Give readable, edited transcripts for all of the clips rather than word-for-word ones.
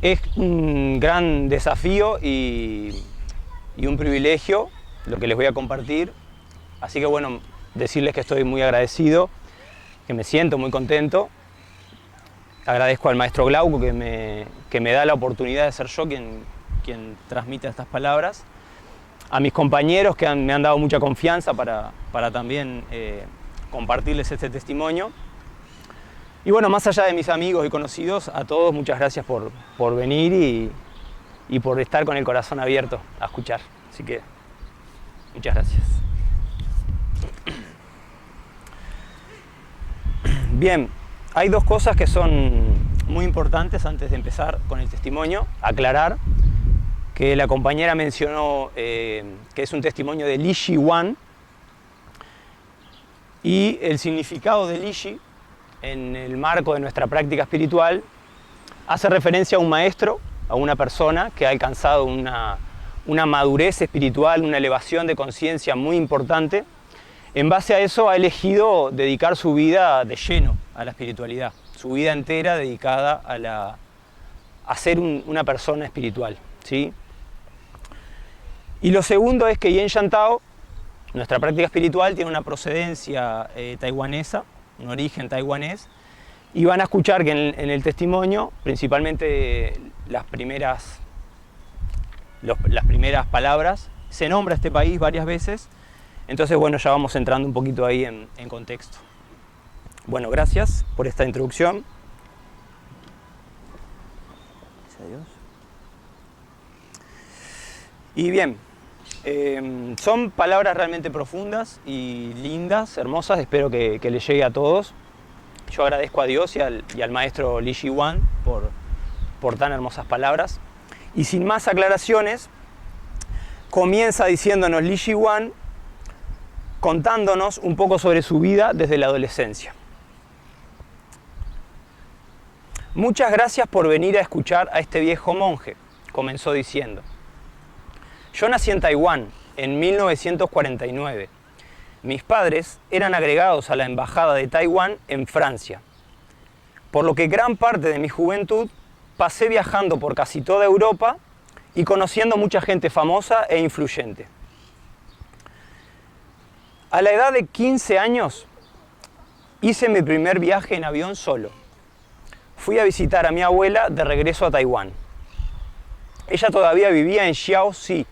Es un gran desafío y un privilegio lo que les voy a compartir. Así que bueno, decirles que estoy muy agradecido, que me siento muy contento. Agradezco al maestro Glauco que me da la oportunidad de ser yo quien transmite estas palabras. A mis compañeros que me han dado mucha confianza para también compartirles este testimonio. Y bueno, más allá de mis amigos y conocidos, a todos muchas gracias por venir y por estar con el corazón abierto a escuchar. Así que muchas gracias. Bien, hay dos cosas que son muy importantes antes de empezar con el testimonio. Aclarar que la compañera mencionó que es un testimonio de Li Shi Huang, y el significado de Li Shi en el marco de nuestra práctica espiritual hace referencia a un maestro, a una persona que ha alcanzado una madurez espiritual, una elevación de conciencia muy importante. En base a eso ha elegido dedicar su vida de lleno a la espiritualidad, su vida entera dedicada a ser una persona espiritual, ¿sí? Y lo segundo es que Yen Shan Tao, nuestra práctica espiritual, tiene una procedencia taiwanesa, un origen taiwanés, y van a escuchar que en el testimonio, principalmente las primeras palabras, se nombra este país varias veces. Entonces, bueno, ya vamos entrando un poquito ahí en contexto. Bueno, gracias por esta introducción. Gracias a Dios. Y bien, son palabras realmente profundas y lindas, hermosas, espero que les llegue a todos. Yo agradezco a Dios y al maestro Li Shi Huang por tan hermosas palabras. Y sin más aclaraciones, comienza diciéndonos Li Shi Huang, contándonos un poco sobre su vida desde la adolescencia. Muchas gracias por venir a escuchar a este viejo monje, comenzó diciendo. Yo nací en Taiwán en 1949. Mis padres eran agregados a la embajada de Taiwán en Francia, por lo que gran parte de mi juventud pasé viajando por casi toda Europa y conociendo mucha gente famosa e influyente. A la edad de 15 años hice mi primer viaje en avión solo. Fui a visitar a mi abuela de regreso a Taiwán. Ella todavía vivía en Shaanxi,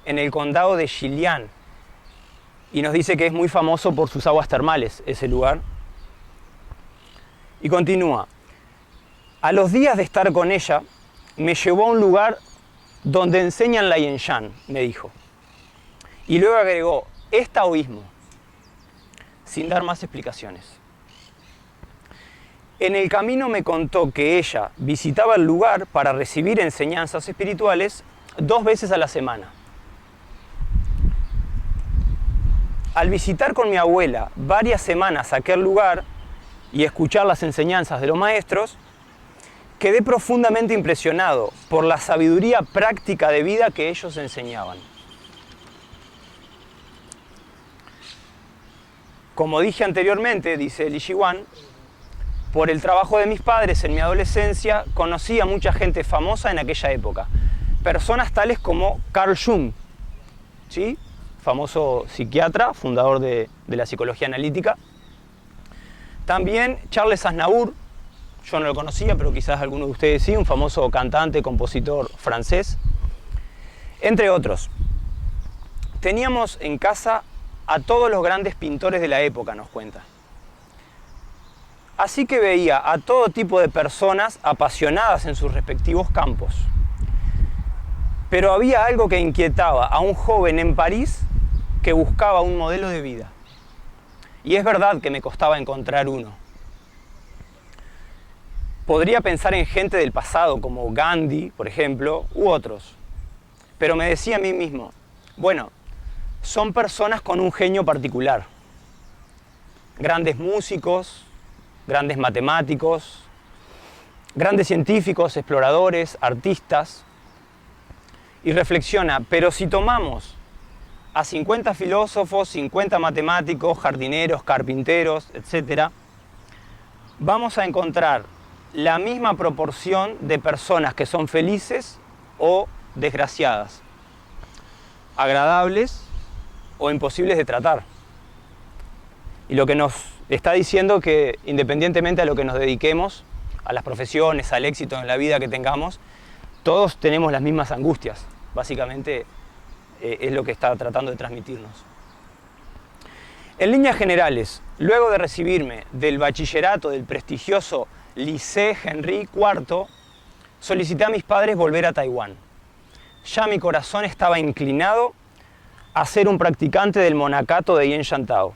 en el condado de Jilin, y nos dice que es muy famoso por sus aguas termales, ese lugar. Y continúa. A los días de estar con ella, me llevó a un lugar donde enseñan la Yenshan, me dijo. Y luego agregó, es taoísmo, sin dar más explicaciones. En el camino me contó que ella visitaba el lugar para recibir enseñanzas espirituales 2 veces a la semana. Al visitar con mi abuela varias semanas aquel lugar y escuchar las enseñanzas de los maestros, quedé profundamente impresionado por la sabiduría práctica de vida que ellos enseñaban. Como dije anteriormente, dice Li Shi Huang, por el trabajo de mis padres en mi adolescencia, conocí a mucha gente famosa en aquella época. Personas tales como Carl Jung, ¿sí? Famoso psiquiatra, fundador de la psicología analítica. También Charles Aznavour, yo no lo conocía, pero quizás alguno de ustedes sí, un famoso cantante, compositor francés, entre otros. Teníamos en casa a todos los grandes pintores de la época, nos cuenta. Así que veía a todo tipo de personas apasionadas en sus respectivos campos. Pero había algo que inquietaba a un joven en París que buscaba un modelo de vida. Y es verdad que me costaba encontrar uno. Podría pensar en gente del pasado como Gandhi, por ejemplo, u otros. Pero me decía a mí mismo, bueno, son personas con un genio particular. Grandes músicos, grandes matemáticos, grandes científicos, exploradores, artistas. Y reflexiona, pero si tomamos a 50 filósofos, 50 matemáticos, jardineros, carpinteros, etc., vamos a encontrar la misma proporción de personas que son felices o desgraciadas, agradables o imposibles de tratar. Y lo que nos está diciendo que independientemente a lo que nos dediquemos, a las profesiones, al éxito en la vida que tengamos, todos tenemos las mismas angustias. Básicamente es lo que está tratando de transmitirnos. En líneas generales, luego de recibirme del bachillerato del prestigioso Liceo Henry IV, solicité a mis padres volver a Taiwán. Ya mi corazón estaba inclinado a ser un practicante del monacato de Yen Shan-tao.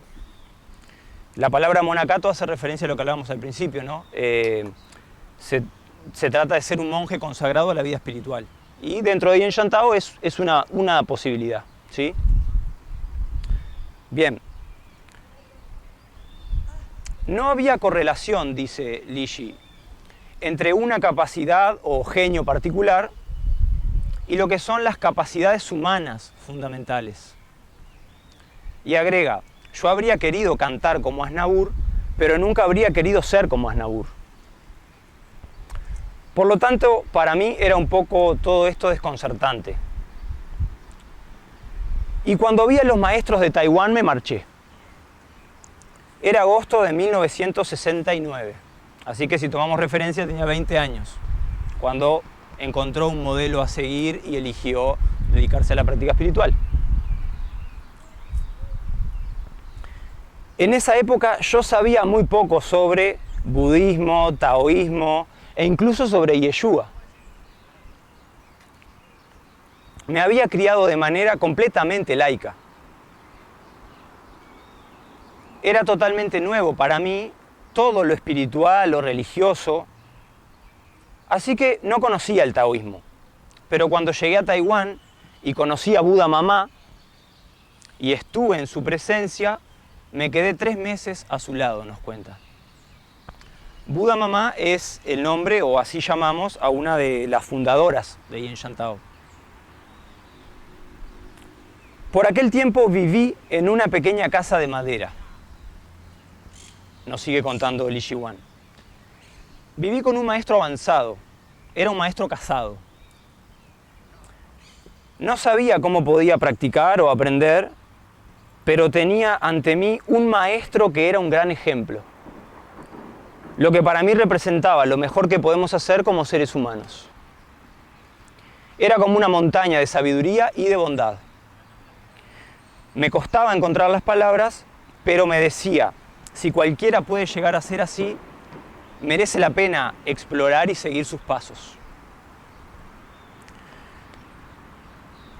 La palabra monacato hace referencia a lo que hablábamos al principio, ¿no? Se trata de ser un monje consagrado a la vida espiritual. Y dentro de Yen Shan-tao es una posibilidad, ¿sí? Bien. No había correlación, dice Li Shi, entre una capacidad o genio particular y lo que son las capacidades humanas fundamentales. Y agrega, yo habría querido cantar como Aznavour, pero nunca habría querido ser como Aznavour. Por lo tanto, para mí era un poco todo esto desconcertante. Y cuando vi a los maestros de Taiwán me marché. Era agosto de 1969, así que si tomamos referencia tenía 20 años, cuando encontró un modelo a seguir y eligió dedicarse a la práctica espiritual. En esa época yo sabía muy poco sobre budismo, taoísmo e incluso sobre Yeshua. Me había criado de manera completamente laica. Era totalmente nuevo para mí todo lo espiritual, lo religioso. Así que no conocía el taoísmo. Pero cuando llegué a Taiwán y conocí a Buda Mamá y estuve en su presencia, me quedé 3 meses a su lado, nos cuenta. Buda Mamá es el nombre, o así llamamos, a una de las fundadoras de Yen Shan-tao. Por aquel tiempo viví en una pequeña casa de madera. Nos sigue contando Li Shiwan. Viví con un maestro avanzado. Era un maestro casado. No sabía cómo podía practicar o aprender, pero tenía ante mí un maestro que era un gran ejemplo. Lo que para mí representaba lo mejor que podemos hacer como seres humanos. Era como una montaña de sabiduría y de bondad. Me costaba encontrar las palabras, pero me decía, si cualquiera puede llegar a ser así, merece la pena explorar y seguir sus pasos.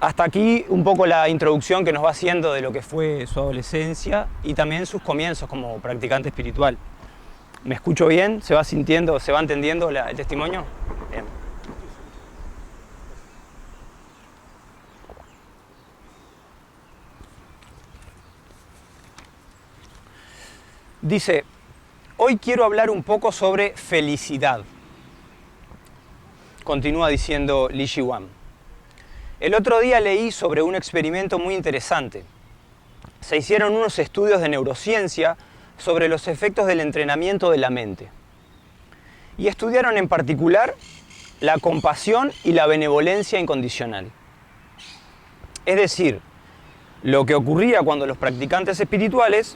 Hasta aquí un poco la introducción que nos va haciendo de lo que fue su adolescencia y también sus comienzos como practicante espiritual. ¿Me escucho bien? ¿Se va sintiendo, se va entendiendo el testimonio? Bien. Dice, hoy quiero hablar un poco sobre felicidad. Continúa diciendo Li Shiwan. El otro día leí sobre un experimento muy interesante. Se hicieron unos estudios de neurociencia sobre los efectos del entrenamiento de la mente. Y estudiaron en particular la compasión y la benevolencia incondicional. Es decir, lo que ocurría cuando los practicantes espirituales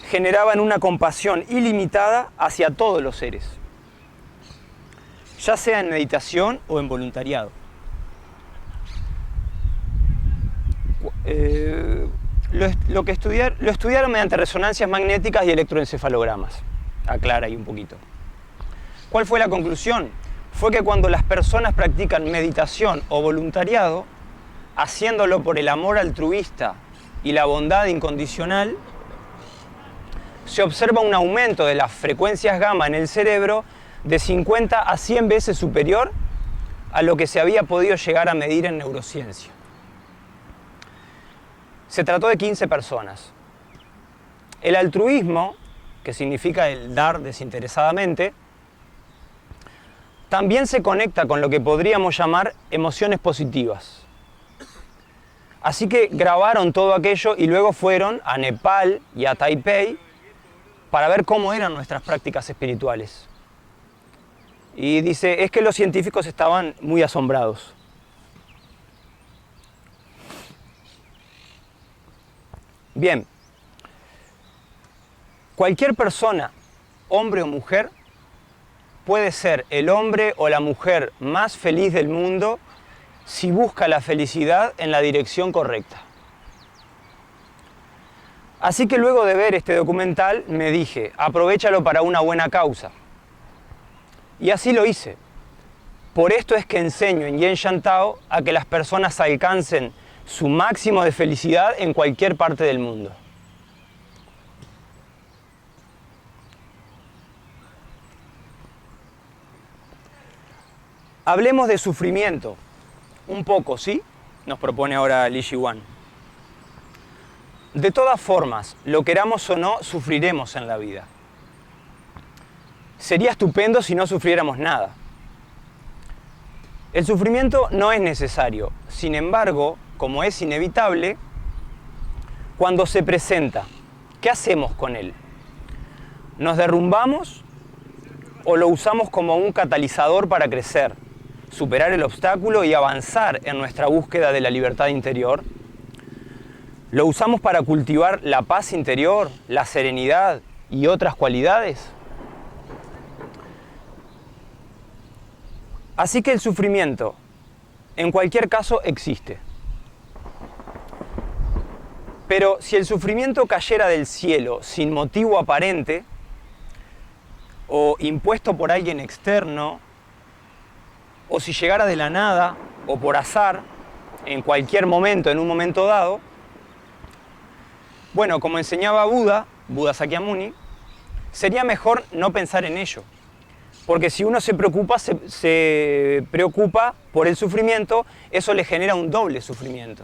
generaban una compasión ilimitada hacia todos los seres, ya sea en meditación o en voluntariado. Lo estudiaron mediante resonancias magnéticas y electroencefalogramas. Aclara ahí un poquito. ¿Cuál fue la conclusión? Fue que cuando las personas practican meditación o voluntariado, haciéndolo por el amor altruista y la bondad incondicional, se observa un aumento de las frecuencias gamma en el cerebro de 50 a 100 veces superior a lo que se había podido llegar a medir en neurociencia. Se trató de 15 personas. El altruismo, que significa el dar desinteresadamente, también se conecta con lo que podríamos llamar emociones positivas. Así que grabaron todo aquello y luego fueron a Nepal y a Taipei para ver cómo eran nuestras prácticas espirituales. Y dice, es que los científicos estaban muy asombrados. Bien, cualquier persona, hombre o mujer, puede ser el hombre o la mujer más feliz del mundo si busca la felicidad en la dirección correcta. Así que luego de ver este documental me dije, aprovéchalo para una buena causa. Y así lo hice. Por esto es que enseño en Yen Shan Tao a que las personas alcancen su máximo de felicidad en cualquier parte del mundo. Hablemos de sufrimiento, un poco, ¿sí? Nos propone ahora Li Shiwan. De todas formas, lo queramos o no, sufriremos en la vida. Sería estupendo si no sufriéramos nada. El sufrimiento no es necesario, sin embargo, como es inevitable, cuando se presenta, ¿qué hacemos con él? ¿Nos derrumbamos o lo usamos como un catalizador para crecer, superar el obstáculo y avanzar en nuestra búsqueda de la libertad interior? ¿Lo usamos para cultivar la paz interior, la serenidad y otras cualidades? Así que el sufrimiento, en cualquier caso, existe. Pero si el sufrimiento cayera del cielo sin motivo aparente, o impuesto por alguien externo, o si llegara de la nada, o por azar, en cualquier momento, en un momento dado, bueno, como enseñaba Buda Sakyamuni, sería mejor no pensar en ello. Porque si uno se preocupa por el sufrimiento, eso le genera un doble sufrimiento.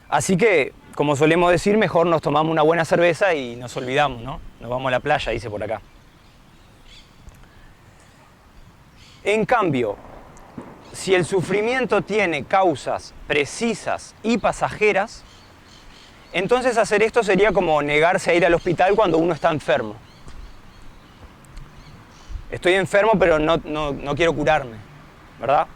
Así que, como solemos decir, mejor nos tomamos una buena cerveza y nos olvidamos, ¿no? Nos vamos a la playa, dice por acá. En cambio, si el sufrimiento tiene causas precisas y pasajeras, entonces hacer esto sería como negarse a ir al hospital cuando uno está enfermo. Estoy enfermo, pero no quiero curarme, ¿verdad?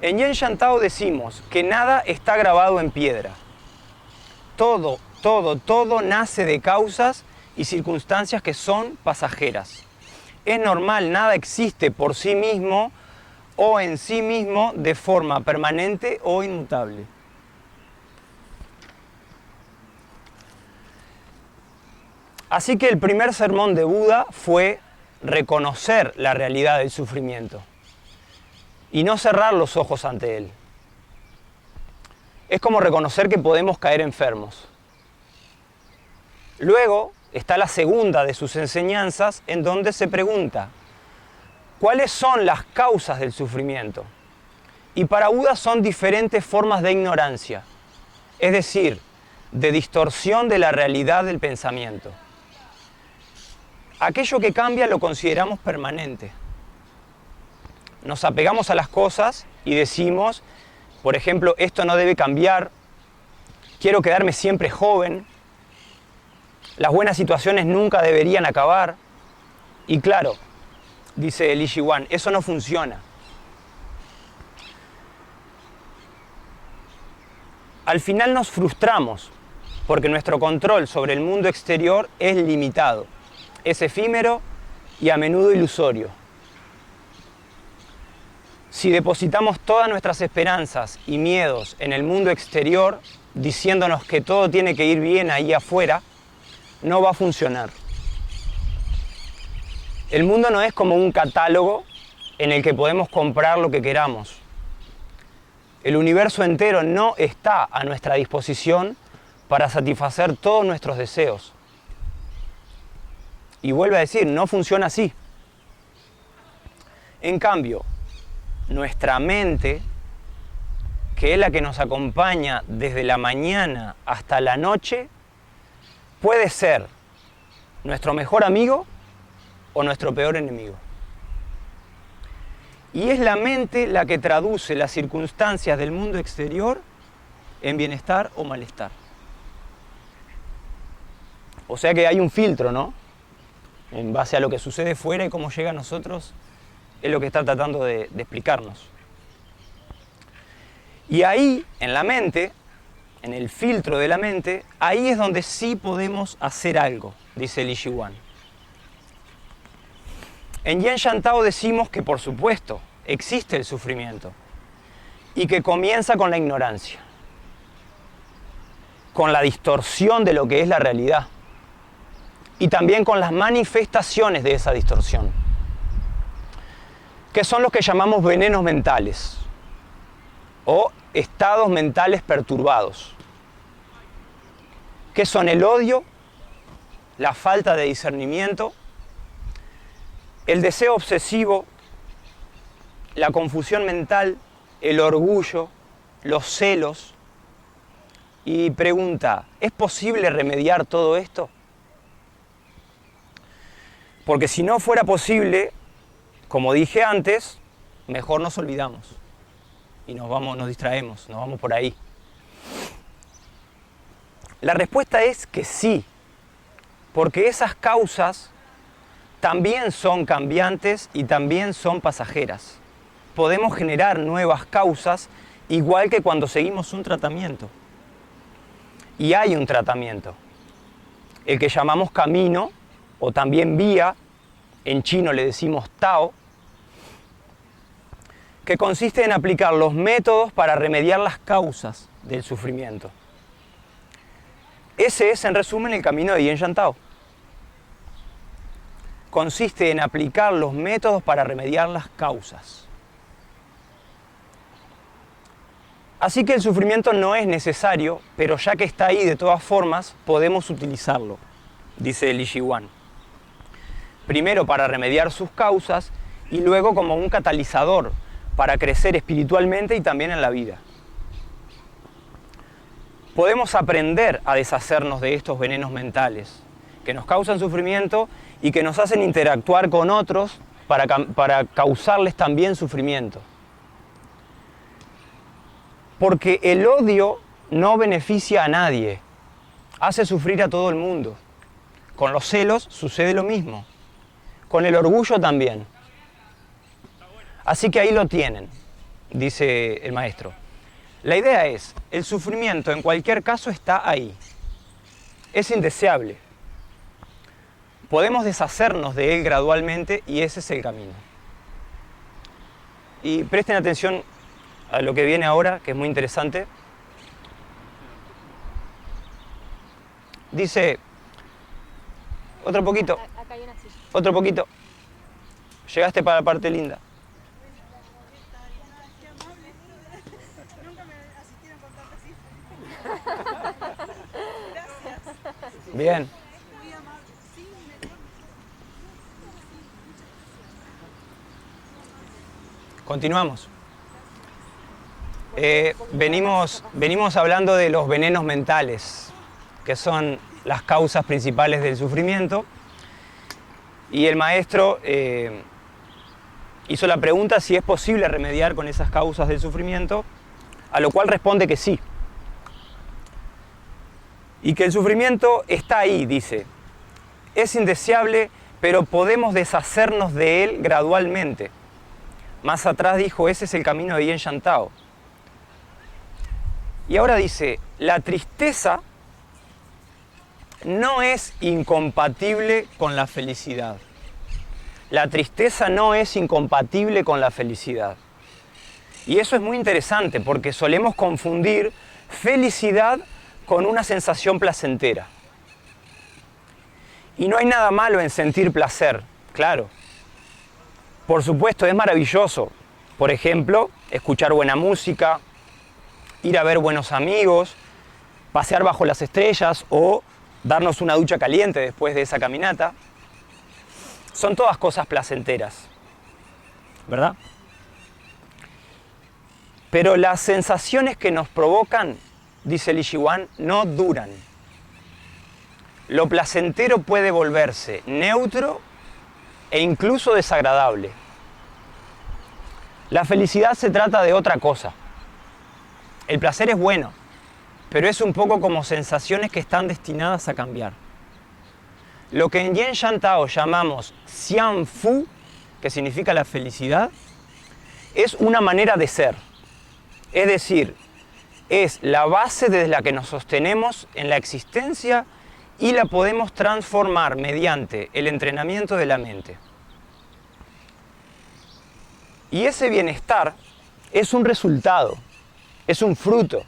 En Yen Shan Tao decimos que nada está grabado en piedra. Todo nace de causas y circunstancias que son pasajeras. Es normal, nada existe por sí mismo o en sí mismo de forma permanente o inmutable. Así que el primer sermón de Buda fue reconocer la realidad del sufrimiento y no cerrar los ojos ante él. Es como reconocer que podemos caer enfermos. Luego está la segunda de sus enseñanzas, en donde se pregunta, ¿cuáles son las causas del sufrimiento? Y para Buda son diferentes formas de ignorancia, es decir, de distorsión de la realidad del pensamiento. Aquello que cambia lo consideramos permanente. Nos apegamos a las cosas y decimos, por ejemplo, esto no debe cambiar, quiero quedarme siempre joven, las buenas situaciones nunca deberían acabar. Y claro, dice Li Shiwan, eso no funciona. Al final nos frustramos porque nuestro control sobre el mundo exterior es limitado, es efímero y a menudo ilusorio. Si depositamos todas nuestras esperanzas y miedos en el mundo exterior, diciéndonos que todo tiene que ir bien ahí afuera, no va a funcionar. El mundo no es como un catálogo en el que podemos comprar lo que queramos. El universo entero no está a nuestra disposición para satisfacer todos nuestros deseos. Y vuelve a decir, no funciona así. En cambio, nuestra mente, que es la que nos acompaña desde la mañana hasta la noche, puede ser nuestro mejor amigo o nuestro peor enemigo. Y es la mente la que traduce las circunstancias del mundo exterior en bienestar o malestar. O sea que hay un filtro, ¿no? En base a lo que sucede fuera y cómo llega a nosotros, es lo que está tratando de explicarnos. Y ahí, en la mente, en el filtro de la mente, ahí es donde sí podemos hacer algo, dice Li Shihuan. En Yen Shan Tao decimos que, por supuesto, existe el sufrimiento y que comienza con la ignorancia, con la distorsión de lo que es la realidad y también con las manifestaciones de esa distorsión, que son los que llamamos venenos mentales o estados mentales perturbados, que son el odio, la falta de discernimiento, el deseo obsesivo, la confusión mental, el orgullo, los celos. Y pregunta, ¿es posible remediar todo esto? Porque si no fuera posible, como dije antes, mejor nos olvidamos y nos distraemos, nos vamos por ahí. La respuesta es que sí, porque esas causas también son cambiantes y también son pasajeras. Podemos generar nuevas causas igual que cuando seguimos un tratamiento. Y hay un tratamiento, el que llamamos camino o también vía, en chino le decimos Tao, que consiste en aplicar los métodos para remediar las causas del sufrimiento. Ese es, en resumen, el camino de Yen Shan Tao. Consiste en aplicar los métodos para remediar las causas. Así que el sufrimiento no es necesario, pero ya que está ahí de todas formas, podemos utilizarlo, dice Li Shihuan. Primero para remediar sus causas y luego como un catalizador para crecer espiritualmente y también en la vida. Podemos aprender a deshacernos de estos venenos mentales que nos causan sufrimiento y que nos hacen interactuar con otros para causarles también sufrimiento. Porque el odio no beneficia a nadie, hace sufrir a todo el mundo. Con los celos sucede lo mismo, con el orgullo también. Así que ahí lo tienen, dice el maestro. La idea es, el sufrimiento en cualquier caso está ahí, es indeseable. Podemos deshacernos de él gradualmente y ese es el camino. Y presten atención a lo que viene ahora, que es muy interesante. Dice, otro poquito, Acá hay una silla. otro poquito. Llegaste para la parte linda. Nunca me asistieron con tanta cifra. Gracias. Bien. Muy amable. Sí, Continuamos. Venimos hablando de los venenos mentales, que son las causas principales del sufrimiento. Y el maestro hizo la pregunta si es posible remediar con esas causas del sufrimiento, a lo cual responde que sí. Y que el sufrimiento está ahí, dice. Es indeseable, pero podemos deshacernos de él gradualmente. Más atrás dijo, ese es el camino de Yen Shan Tao. Y ahora dice, la tristeza no es incompatible con la felicidad. La tristeza no es incompatible con la felicidad. Y eso es muy interesante porque solemos confundir felicidad con una sensación placentera. Y no hay nada malo en sentir placer, claro. Por supuesto, es maravilloso. Por ejemplo, escuchar buena música, ir a ver buenos amigos, pasear bajo las estrellas o darnos una ducha caliente después de esa caminata. Son todas cosas placenteras, ¿verdad? Pero las sensaciones que nos provocan, dice Li Shihuan, no duran. Lo placentero puede volverse neutro e incluso desagradable. La felicidad se trata de otra cosa. El placer es bueno, pero es un poco como sensaciones que están destinadas a cambiar. Lo que en Yen Shan Tao llamamos Xian Fu, que significa la felicidad, es una manera de ser. Es decir, es la base desde la que nos sostenemos en la existencia y la podemos transformar mediante el entrenamiento de la mente. Y ese bienestar es un resultado, es un fruto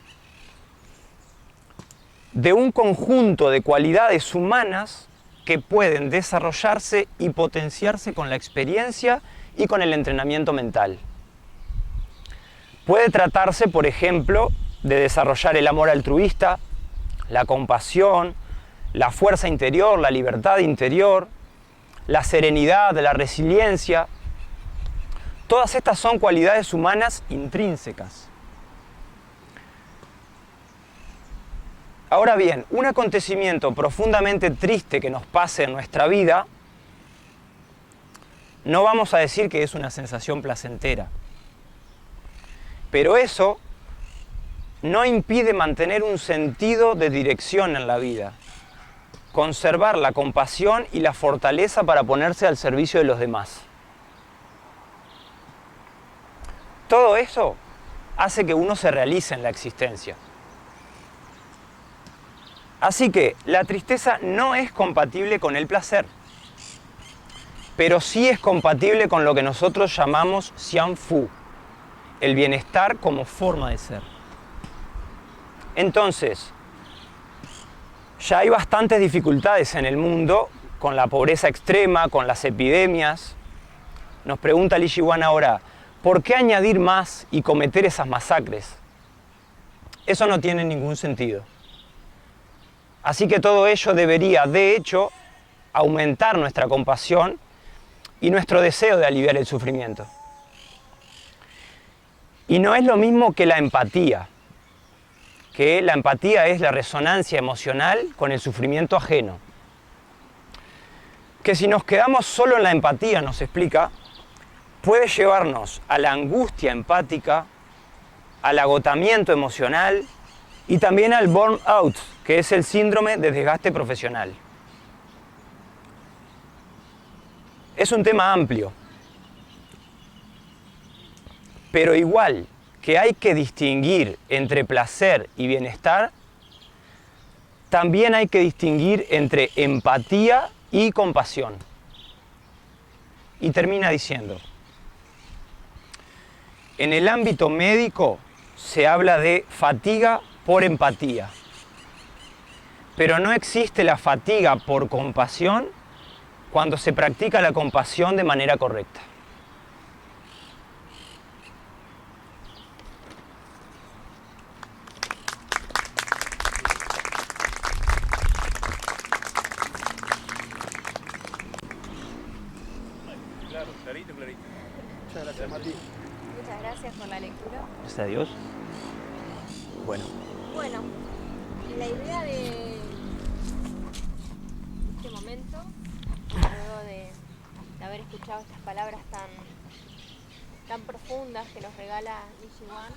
de un conjunto de cualidades humanas que pueden desarrollarse y potenciarse con la experiencia y con el entrenamiento mental. Puede tratarse, por ejemplo, de desarrollar el amor altruista, la compasión, la fuerza interior, la libertad interior, la serenidad, la resiliencia. Todas estas son cualidades humanas intrínsecas. Ahora bien, un acontecimiento profundamente triste que nos pase en nuestra vida, no vamos a decir que es una sensación placentera. Pero eso no impide mantener un sentido de dirección en la vida, conservar la compasión y la fortaleza para ponerse al servicio de los demás. Todo eso hace que uno se realice en la existencia. Así que la tristeza no es compatible con el placer, pero sí es compatible con lo que nosotros llamamos Xian Fu, el bienestar como forma de ser. Entonces, ya hay bastantes dificultades en el mundo con la pobreza extrema, con las epidemias. Nos pregunta Li Shiwan ahora, ¿por qué añadir más y cometer esas masacres? Eso no tiene ningún sentido. Así que todo ello debería, de hecho, aumentar nuestra compasión y nuestro deseo de aliviar el sufrimiento. Y no es lo mismo que la empatía, que la empatía es la resonancia emocional con el sufrimiento ajeno. Que si nos quedamos solo en la empatía, nos explica, puede llevarnos a la angustia empática, al agotamiento emocional y también al burnout, que es el síndrome de desgaste profesional. Es un tema amplio, pero igual que hay que distinguir entre placer y bienestar, también hay que distinguir entre empatía y compasión. Y termina diciendo, en el ámbito médico se habla de fatiga por empatía, pero no existe la fatiga por compasión cuando se practica la compasión de manera correcta. Claro, clarito, clarito. Muchas gracias, Mati. Muchas gracias por la lectura. Gracias a Dios. Bueno, Bueno, la idea de este momento, luego de haber escuchado estas palabras tan profundas que nos regala Li Shiwan,